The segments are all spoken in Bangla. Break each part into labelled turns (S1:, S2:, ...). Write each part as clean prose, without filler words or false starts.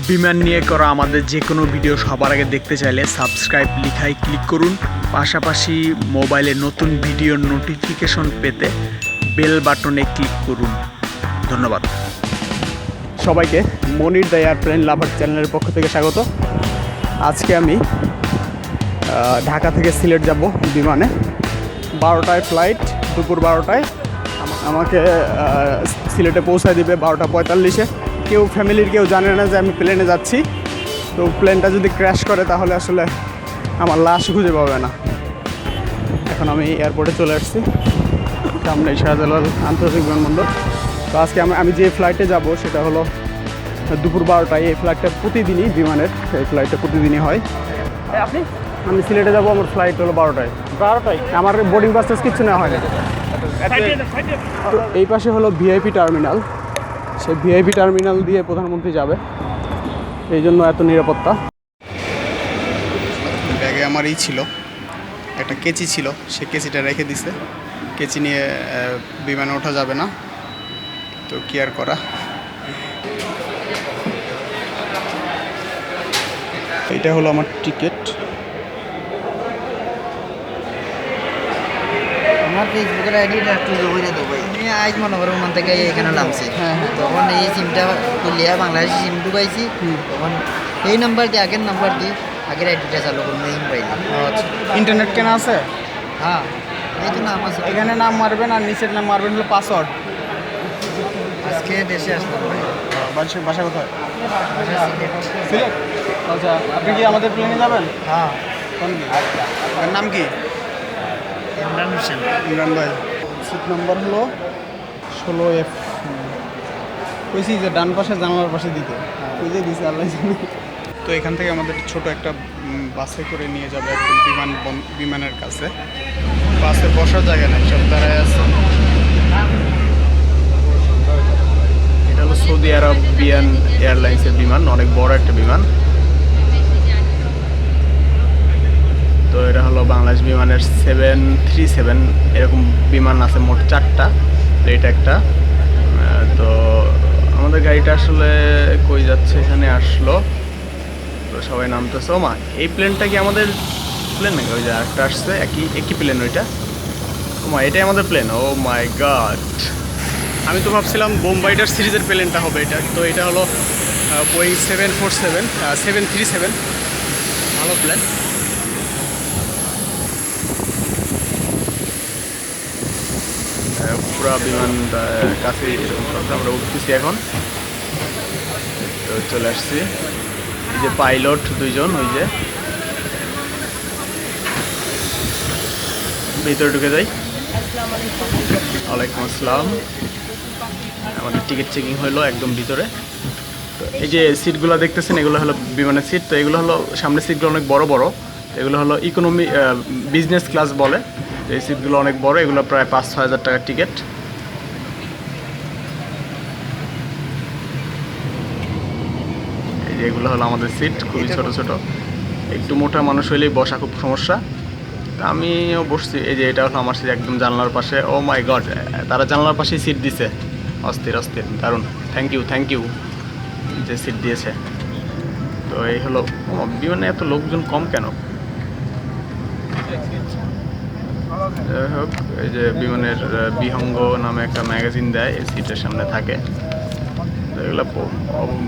S1: বিমান নিয়ে করা আমাদের যে কোনো ভিডিও সবার আগে দেখতে চাইলে সাবস্ক্রাইব লিখায় ক্লিক করুন। পাশাপাশি মোবাইলে নতুন ভিডিওর নোটিফিকেশন পেতে বেল বাটনে ক্লিক করুন। ধন্যবাদ সবাইকে। মনির দ্য এয়ারপ্লেন লাভার চ্যানেলের পক্ষ থেকে স্বাগত। আজকে আমি ঢাকা থেকে সিলেট যাব বিমানে। 12টায় ফ্লাইট, দুপুর 12টায় আমাকে সিলেটে পৌঁছায় দিবে 12:45-এ। কেউ ফ্যামিলির কেউ জানে না যে আমি প্লেনে যাচ্ছি। তো প্লেনটা যদি ক্র্যাশ করে তাহলে আসলে আমার লাশ খুঁজে পাবে না। এখন আমি এয়ারপোর্টে চলে আসছি, সামনে শাহজালাল আন্তর্জাতিক বিমানবন্দর। তো আজকে আমি যে ফ্লাইটে যাব সেটা হলো দুপুর 12টায়। এই ফ্লাইটটা প্রতিদিনই বিমানের, এই ফ্লাইটটা প্রতিদিনই হয়। আমি সিলেটে যাব, আমার ফ্লাইট হলো 12টায়। আমার বোর্ডিং পাস কিছু নেওয়া হয় না। তো এই পাশে হলো ভিআইপি টার্মিনাল। সেই ভিআইপি টার্মিনাল দিয়ে প্রধানমন্ত্রী যাবে, এই জন্য এত নিরাপত্তা। ব্যাগে আমারই ছিল একটা কেচি ছিল, সে কেচিটা রেখে দিছে। কেচি নিয়ে বিমানে ওঠা যাবে না, তো কি আর করা। এটা হলো আমার টিকিট।
S2: আমার ফেসবুকের আইডিটা একটু করে দেবো। আমি আজ মনে করো ওখান থেকে এখানে নামছি, তখন এই সিমটা খুলিয়া বাংলাদেশি সিম ঢুকাইছি। তখন এই নাম্বার দিয়ে, আগের নাম্বার দিয়ে আগের আইডিটা চালু করুন, এই মোবাইলে।
S1: আচ্ছা, ইন্টারনেট কেনা আছে?
S2: হ্যাঁ, এই তো নাম আছে।
S1: এখানে নাম মারবেন আর নিচের নাম মারবেন হলো পাসওয়ার্ড।
S2: আজকে দেশে আসলাম ভাই।
S1: বাসা কোথায়?
S2: সিলেট।
S1: আচ্ছা, আপনি কি আমাদের প্লেনে যাবেন?
S2: হ্যাঁ।
S1: আপনার নাম কি?
S2: ইমরান হোসেন।
S1: ইমরান ভাই। সিট নাম্বার হলো 16F। কইছি যে ডান পাশে জানালার পাশে দিতে, বুঝে দিছে আল্লাহ জানে। তো এখান থেকে আমাদের ছোট একটা বাসে করে নিয়ে যাবে একদম বিমানের কাছে। বাসে বসার জায়গা নেই, সব দাঁড়ায় আছে। এটা হলো সৌদি আরবিয়ান এয়ারলাইন্সের বিমান, অনেক বড় একটা বিমান। তো এটা হলো বাংলাদেশ বিমানের 737, এরকম বিমান আছে মোট 4টা, এটা একটা। তো আমাদের গাড়িটা আসলে কই যাচ্ছে, এখানে আসলো, তো সবাই নামতেছে। ও মা, এই প্লেনটা কি আমাদের প্লেন নাকি? ওই যে একটা আসছে, একই প্লেন ওইটা। ও মা, এটাই আমাদের প্লেন। ও মাই গড, আমি তো ভাবছিলাম বোম্বাইডার সিরিজের প্লেনটা হবে এটা। তো এটা হলো বোয়িং 737, ভালো প্লেন। পুরা বিমান কাছে আমরা উঠতেছি এখন। তো চলে আসছি, এই যে পাইলট দুইজন, ওই যে ভিতরে ঢুকে যাই। ওয়ালাইকুম আসসালাম। আমাদের টিকিট চেকিং হলো একদম ভিতরে। তো এই যে সিটগুলো দেখতেছেন, এগুলো হলো বিমানের সিট। তো এগুলো হলো সামনের সিটগুলো অনেক বড় বড়, এগুলো হলো ইকোনমি বিজনেস ক্লাস বলে। এই সিটগুলো অনেক বড়, এগুলো প্রায় 5-6 হাজার টাকার টিকিট। এই যে এগুলো হলো আমাদের সিট, খুবই ছোট ছোট। একটু মোটা মানুষ হইলেই বসা খুব সমস্যা। তা আমিও বসছি। এই যে এটা হলো আমার সিট, একদম জানলার পাশে। ও মাই গড, তারা জানলার পাশেই সিট দিছে। অস্থির অস্থির, দারুণ। থ্যাংক ইউ যে সিট দিয়েছে। তো এই হলো বিমানে এত লোকজন কম কেন? যাই হোক, এই যে বিমানের বিহঙ্গ নামে একটা ম্যাগাজিন দেয়, এই সিটের সামনে থাকে। তো এগুলো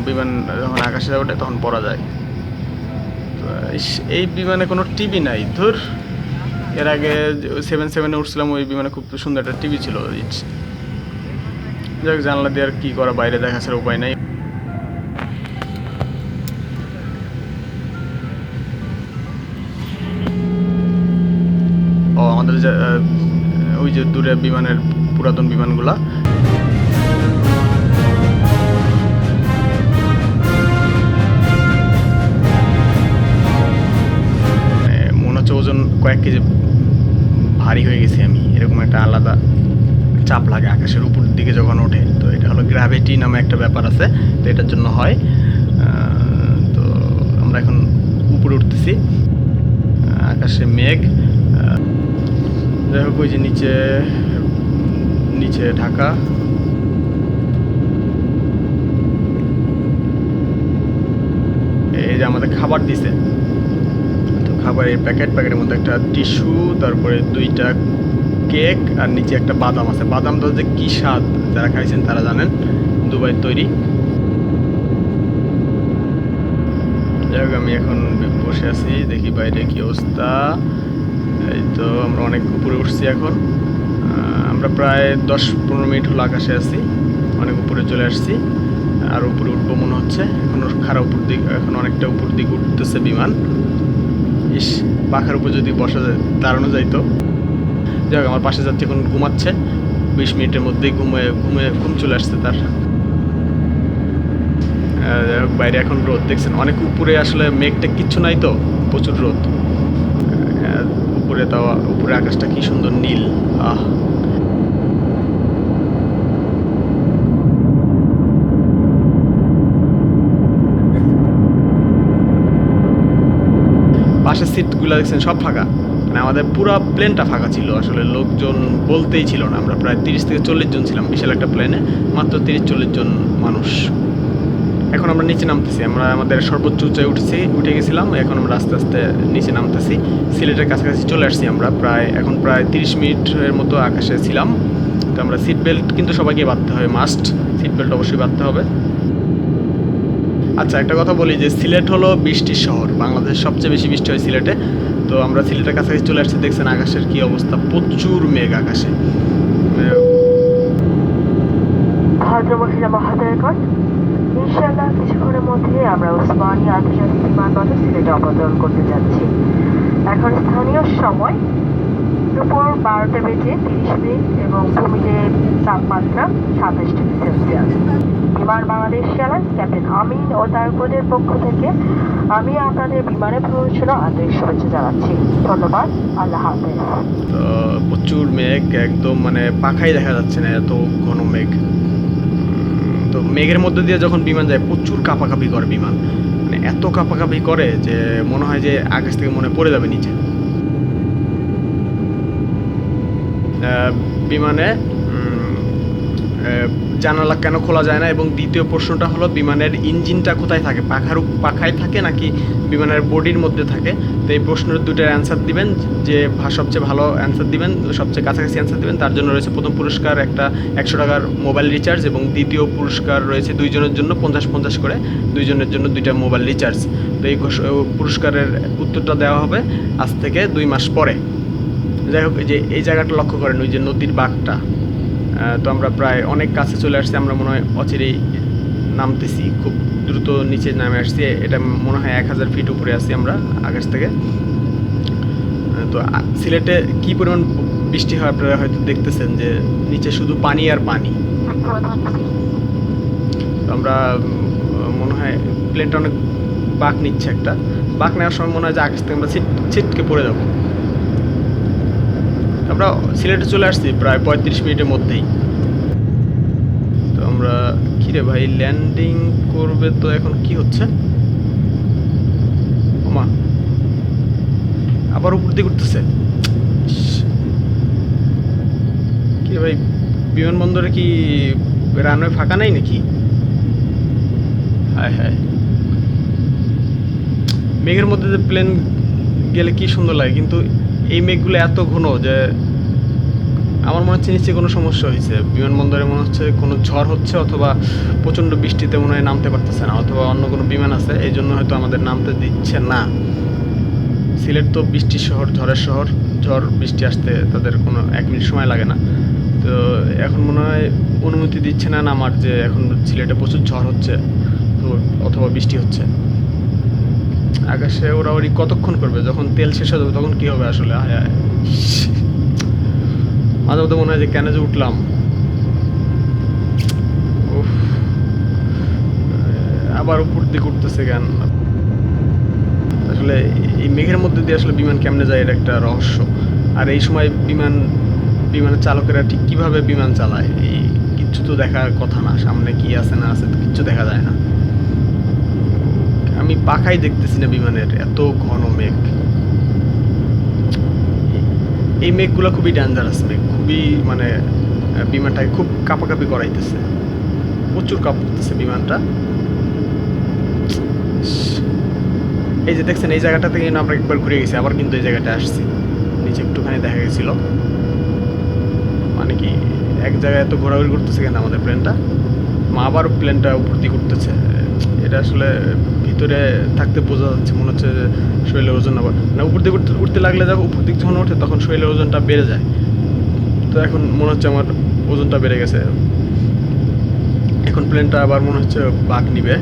S1: বিমান যখন আকাশে ওঠে তখন পড়া যায়। তো এই বিমানে কোনো টিভি নাই, ধুর। এর আগে 777-এ উঠছিলাম, ওই বিমানে খুব সুন্দর একটা টিভি ছিল। যাক, জানলা দিয়ে আর কী করা, বাইরে দেখা ছাড়া উপায় নাই। ও আমাদের যে ওই যে দূরে বিমানের পুরাতন বিমানগুলা। মনে হচ্ছে ওজন কয়েক কেজি ভারী হয়ে গেছি আমি, এরকম একটা আলাদা চাপ লাগে আকাশের উপর দিকে যখন ওঠে। তো এটা হলো গ্র্যাভিটি নামে একটা ব্যাপার আছে, তো এটার জন্য হয়। তো আমরা এখন উপরে উঠতেছি, আকাশে মেঘ। যাই হোক, ওই যে নিচে ঢাকা। আমাদের খাবার দিছে। তো খাবারের প্যাকেটের মধ্যে একটা টিস্যু, তারপরে 2টা কেক, আর নিচে একটা বাদাম আছে। বাদামটা যে কী স্বাদ, যারা খাইছেন তারা জানেন, দুবাই তৈরি। যাই হোক, আমি এখন বসে আছি, দেখি বাইরে কি অবস্থা। এই তো আমরা অনেক উপরে উঠছি এখন। আমরা প্রায় 10-15 মিনিট হলো আকাশে আছি, অনেক উপরে চলে আসছি। আর উপরে উঠবো মনে হচ্ছে, এখন খারাপ উপর দিক, এখন অনেকটা উপর দিকে উঠতেছে বিমান। ইস, পাখার উপর যদি বসা যায়, দাঁড়ানো যাইতো। যাই হোক, আমার পাশে যাচ্ছে এখন ঘুমাচ্ছে, 20 মিনিটের মধ্যেই ঘুম চলে আসছে তার। বাইরে এখন রোদ দেখছেন, অনেক উপরে আসলে মেঘটা কিচ্ছু নাই তো, প্রচুর রোদ। উপরে তাও, উপরে আকাশটা কি সুন্দর নীল। আহ, পাশের সিটগুলো দেখছেন সব ফাঁকা, মানে আমাদের পুরো প্লেনটা ফাঁকা ছিল, আসলে লোকজন বলতেই ছিল না। আমরা প্রায় 30 থেকে 40 জন ছিলাম বিশাল একটা প্লেনে, মাত্র 30-40 জন মানুষ। এখন আমরা নিচে নামতেছি, আমরা আমাদের সর্বোচ্চ উঁচায় উঠে গেছিলাম, এখন আমরা আস্তে আস্তে নিচে নামতেছি। সিলেটের কাছাকাছি চলে আসছি আমরা, এখন প্রায় 30 মিনিটের মতো আকাশে ছিলাম। তো আমরা সিট বেল্ট কিন্তু সবাইকে বাঁধতে হবে, মাস্ট সিট বেল্ট অবশ্যই বাঁধতে হবে। আচ্ছা, একটা কথা বলি যে সিলেট হলো বৃষ্টির শহর, বাংলাদেশের সবচেয়ে বেশি বৃষ্টি হয় সিলেটে। তো আমরা সিলেটের কাছাকাছি চলে আসছি, দেখছেন আকাশের কি অবস্থা, প্রচুর মেঘ আকাশে।
S3: ভদ্রমহিলা মহোদয়গণ, ইনশাআল্লাহ কিছুক্ষণের মধ্যে আমরা ওসমানী আন্তর্জাতিক বিমানবন্দর সিলেটে অবতরণ করতে যাচ্ছি। এখন স্থানীয় সময় দুপুর 12:30 এবং ভূমিতে তাপমাত্রা 27°C। বিমান বাংলাদেশ এয়ারলাইন্স ক্যাপ্টেন আমিন ও তার ক্রুদের পক্ষ থেকে আমি আপনাদের বিমানে ভ্রমণের জন্য আন্তরিক শুভেচ্ছা জানাচ্ছি। ধন্যবাদ, আল্লাহ হাফেজ।
S1: তো প্রচুর মেঘ, একদম মানে পাখাই দেখা যাচ্ছে না, এত ঘন মেঘ। তো মেঘের মধ্যে দিয়ে যখন বিমান যায়, প্রচুর কাঁপাকাঁপি করে বিমান, মানে এত কাঁপাকাঁপি করে যে মনে হয় যে আকাশ থেকে মনে পড়ে যাবে নিচে। বিমানে জানালা কেন খোলা যায় না, এবং দ্বিতীয় প্রশ্নটা হলো বিমানের ইঞ্জিনটা কোথায় থাকে, পাখায় থাকে নাকি বিমানের বডির মধ্যে থাকে। তো এই প্রশ্নের দুটার অ্যান্সার দিবেন, যে সবচেয়ে ভালো অ্যান্সার দিবেন, সবচেয়ে কাছাকাছি অ্যান্সার দিবেন, তার জন্য রয়েছে প্রথম পুরস্কার একটা 100 টাকার মোবাইল রিচার্জ, এবং দ্বিতীয় পুরস্কার রয়েছে 2 জনের জন্য 50-50 করে, 2 জনের জন্য 2টা মোবাইল রিচার্জ। তো এই পুরস্কারের উত্তরটা দেওয়া হবে আজ থেকে 2 মাস পরে। যাই হোক, যে এই জায়গাটা লক্ষ্য করেন, ওই যে নদীর বাঁকটা। তো আমরা প্রায় অনেক কাছে চলে আসছি, আমরা মনে হয় অচিরেই নামতেছি, খুব দ্রুত নিচে নামে আসছি। এটা মনে হয় 1000 ফিট উপরে আছি আমরা আকাশ থেকে। তো সিলেটে কী পরিমাণ বৃষ্টি হয় আপনারা হয়তো দেখতেছেন, যে নিচে শুধু পানি আর পানি। তো আমরা মনে হয় প্লেনটা অনেক বাঁক নিচ্ছে, একটা বাঁক নেওয়ার সময় মনে হয় যে আকাশ থেকে আমরা ছিটকে পড়ে যাবো। আমরা সিলেটে চলে আসছি প্রায় 35 মিনিটের মধ্যেই। তো আমরা কিরে ভাই, ল্যান্ডিং করবে তো এখন কি হচ্ছে, ওমা আবার উপর দিকে উঠতেছে। কি ভাই, বিমানবন্দরে কি রানওয়ে ফাঁকা নাই নাকি? হায় হায়, মেঘের মধ্যে যে প্লেন গেলে কি সুন্দর লাগে, কিন্তু এই মেঘগুলো এত ঘন যে আমার মনে হচ্ছে নিচে কোনো সমস্যা হয়েছে, বিমানবন্দরে মনে হচ্ছে কোনো ঝড় হচ্ছে, অথবা প্রচণ্ড বৃষ্টিতে মনে হয় নামতে পারতেছে না, অথবা অন্য কোনো বিমান আছে, এই জন্য হয়তো আমাদের নামতে দিচ্ছে না। সিলেট তো বৃষ্টির শহর, ঝড়ের শহর, ঝড় বৃষ্টি আসতে তাদের কোনো 1 মিনিট সময় লাগে না। তো এখন মনে হয় অনুমতি দিচ্ছে না নামার, যে এখন সিলেটে প্রচুর ঝড় হচ্ছে তো অথবা বৃষ্টি হচ্ছে। আকাশে ওরা কতক্ষণ করবে, যখন তেল শেষ হয়ে যাবে তখন কী হবে আসলে। হায় হায়, মাঝে মধ্যে মনে হয় যে কেন যে উঠলাম। আবার উপর দিকে উঠতেছে কেন, আসলে এই মেঘের মধ্যে দিয়ে আসলে বিমান কেমনে যায়, এটা একটা রহস্য। আর এই সময় বিমানের চালকেরা ঠিক কীভাবে বিমান চালায়, এই কিচ্ছু তো দেখার কথা না, সামনে কি আছে না আছে কিচ্ছু দেখা যায় না। আমি পাখাই দেখতেছি না বিমানের, এত ঘন মেঘ। এই মেঘগুলো খুবই ডেঞ্জারাস মেঘ, খুবই মানে বিমানটাকে খুব কাঁপাকাঁপি করাইতেছে, প্রচুর কাঁপতেছে বিমানটা। এই যে দেখছেন এই জায়গাটা থেকে আমরা একবার ঘুরে গেছি, আবার কিন্তু এই জায়গাটা আসছি, নিচে একটুখানি দেখা গেছিলো। মানে কি এক জায়গায় এত ঘোরাঘুরি করতেছে কেন আমাদের প্লেনটা, আবার প্লেনটা উপর দিকে উঠতেছে। এটা আসলে ভিতরে থাকতে বোঝা যাচ্ছে, মনে হচ্ছে যে শরীরের ওজন আবার না উপর দিকে উঠতে লাগলে যখন উপর দিক যখন ওঠে তখন শরীরের ওজনটা বেড়ে যায়। তো এখন মনে হচ্ছে আমার ওজনটা বেড়ে গেছে। এখন প্লেনটা আবার মনে হচ্ছে বাঁক নিবে,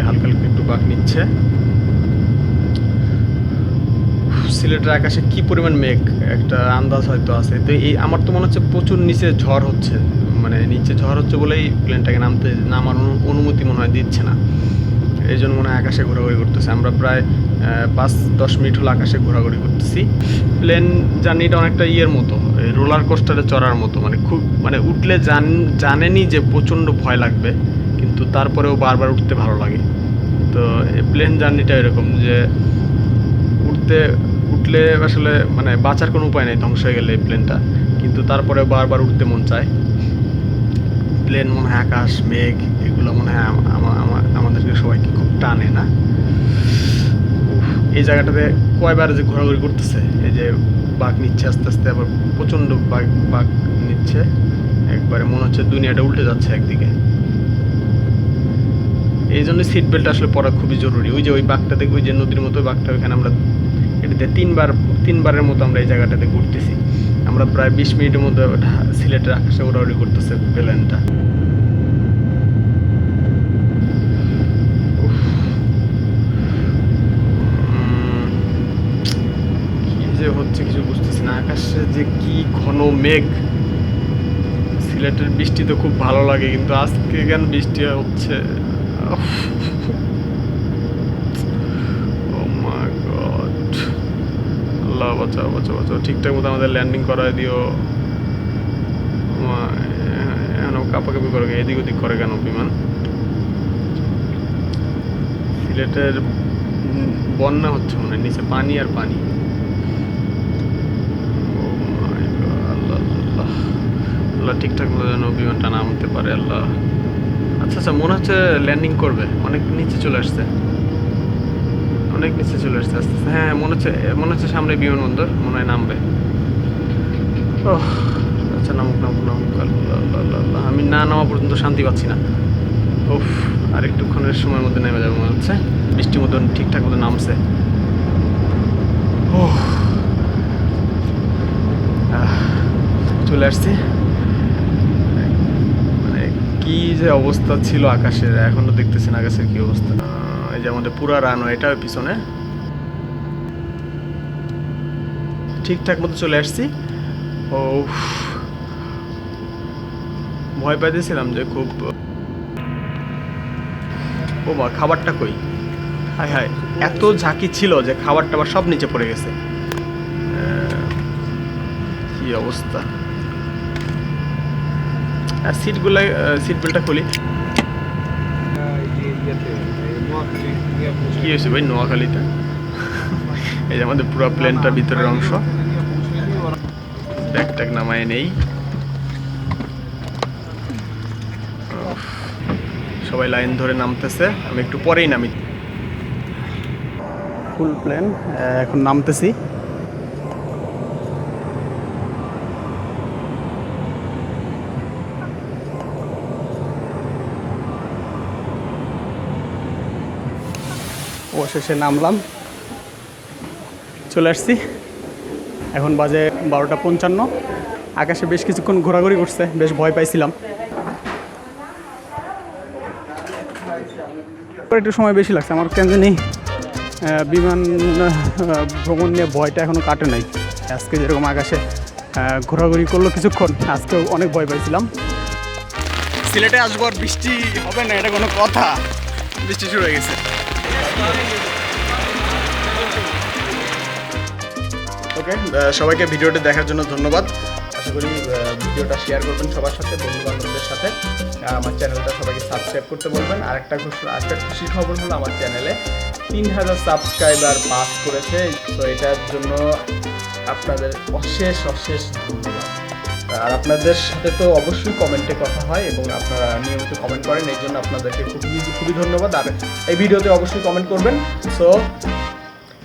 S1: হালকা হালকা একটু বাঁক নিচ্ছে। সিলেটের আকাশে কি পরিমাণ মেঘ একটা আন্দাজ হয়তো আছে। তো এই আমার তো মনে হচ্ছে প্রচুর নিচে ঝড় হচ্ছে, মানে নিচে ঝড় হচ্ছে বলেই প্লেনটাকে নামার অনুমতি মনে হয় দিচ্ছে না। এই জন্য মনে হয় আকাশে ঘোরাঘুরি করতেছে। আমরা প্রায় 5-10 মিনিট হলো আকাশে ঘোরাঘুরি করতেছি। প্লেন জার্নিটা অনেকটা ইয়ের মতো, রোলার কোস্টারে চড়ার মতো, মানে খুব মানে উঠলে জানেনি যে প্রচণ্ড ভয় লাগবে, কিন্তু তারপরেও বারবার উঠতে ভালো লাগে। তো এই প্লেন জার্নিটা এরকম যে উঠলে আসলে মানে বাঁচার কোনো উপায় নেই, ধ্বংস হয়ে গেলে এই প্লেনটা, কিন্তু তারপরে বারবার উঠতে মন চায়। প্লেন মনে হয় আকাশ মেঘ এগুলো মনে হয় আমাদেরকে সবাইকে খুব টানে না। এই জায়গাটাতে কয়বার যে ঘোরাঘুরি করতেছে, এই যে বাঁক নিচ্ছে আস্তে আস্তে, আবার প্রচণ্ড বাঁক নিচ্ছে, একবারে মনে হচ্ছে দুনিয়াটা উল্টে যাচ্ছে একদিকে। এই জন্য সিট বেল্ট আসলে পরা খুবই জরুরি। ওই যে ওই বাঁকটা দেখো, ওই যে নদীর মতো বাঁকটা, ওইখানে আমরা এটাতে তিনবারের মতো আমরা এই জায়গাটাতে ঘুরতেছি। আমরা প্রায় 20 মিনিটের মধ্যে সিলেটের আকাশে ঘোরাঘুরি করতেছে প্লেনটা। কি যে হচ্ছে কিছু বুঝতেছি না, আকাশে যে কি ঘন মেঘ। সিলেটের বৃষ্টি তো খুব ভালো লাগে, কিন্তু আজকে কেন বৃষ্টি হচ্ছে? আল্লাহ বাঁচাও বাঁচাও বাঁচাও, ঠিকঠাক মতো আমাদের ল্যান্ডিং করায় দিও। এখন কাপাকাপি করে এদিক ওদিক করে কেন বিমান? সিলেটের বন্যা হচ্ছে মনে হয়, নিচে পানি আর পানি। আল্লাহ আল্লাহ আল্লাহ, ঠিকঠাক মতো যেন বিমানটা নামতে পারে আল্লাহ। আচ্ছা আচ্ছা, মনে হচ্ছে ল্যান্ডিং করবে, অনেক নিচে চলে আসছে, অনেক নিচে চলে আসছে আস্তে আস্তে। হ্যাঁ মনে হচ্ছে সামনে বিমানবন্দর, মনে হয় নামবে। ও আচ্ছা, নামুক নামুক নামুক। আল্লাহ আল্লাহ আল্লাহ, আমি না নামা পর্যন্ত শান্তি পাচ্ছি না। উফ, আর একটুক্ষণের সময়ের মধ্যে নেমে যাবে মনে হচ্ছে। বৃষ্টির মতন ঠিকঠাক মতো নামছে। ও চলে আসছি। মানে কি যে অবস্থা ছিল আকাশের, এখনো দেখতেছেন আকাশের কি অবস্থা। এই যে আমাদের পুরা রানওয়ে, এটা পিছনে ঠিকঠাক মতো চলে আসছি। ও ভয় পাইতেছিলাম যে খুব। ও মা, খাবারটা কই? হায় হায়, এত ঝাঁকি ছিল যে খাবার টাবার সব নিচে পড়ে গেছে। কি অবস্থা। আর সিট বেল্টটা খুলি। কি হয়েছে ভাই নোয়াখালীতে? এই যে আমাদের পুরো প্লেনটার ভিতরের অংশ, ব্যাগ ট্যাগ নামায় নেই। সবাই লাইন ধরে নামতেছে, আমি একটু পরেই নামি। ফুল প্লেন, এখন নামতেছি। অবশেষে নামলাম, চলে আসছি। এখন বাজে 12:55। আকাশে বেশ কিছুক্ষণ ঘোরাঘুরি করছে, বেশ ভয় পাইছিলাম। একটু সময় বেশি লাগছে আমার, কেন জানি বিমান ভ্রমণ নিয়ে ভয়টা এখনও কাটে নাই। আজকে যেরকম আকাশে ঘোরাঘুরি করলো কিছুক্ষণ, আজকেও অনেক ভয় পাইছিলাম। সিলেটে আসবো আর বৃষ্টি হবে না, এটা কোনো কথা? বৃষ্টি শুরু হয়ে গেছে। ওকে, সবাইকে ভিডিওটি দেখার জন্য ধন্যবাদ। আশা করি ভিডিওটা শেয়ার করবেন সবার সাথে, বন্ধুবান্ধবদের সাথে। আমার চ্যানেলটা সবাইকে সাবস্ক্রাইব করতে বলবেন। আরেকটা খুশির খবর হলো, আমার চ্যানেলে 3000 সাবস্ক্রাইবার পাস করেছে। তো এটার জন্য আপনাদের অশেষ অশেষ ধন্যবাদ। আর আপনাদের সাথে তো অবশ্যই কমেন্টে কথা হয় এবং আপনারা নিয়মিত কমেন্ট করেন, এই জন্য আপনাদেরকে খুবই ধন্যবাদ। আর এই ভিডিওতে অবশ্যই কমেন্ট করবেন। সো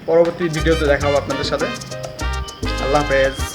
S1: পরবর্তী ভিডিওতে দেখা হবে আপনাদের সাথে। আল্লাহ হাফেজ।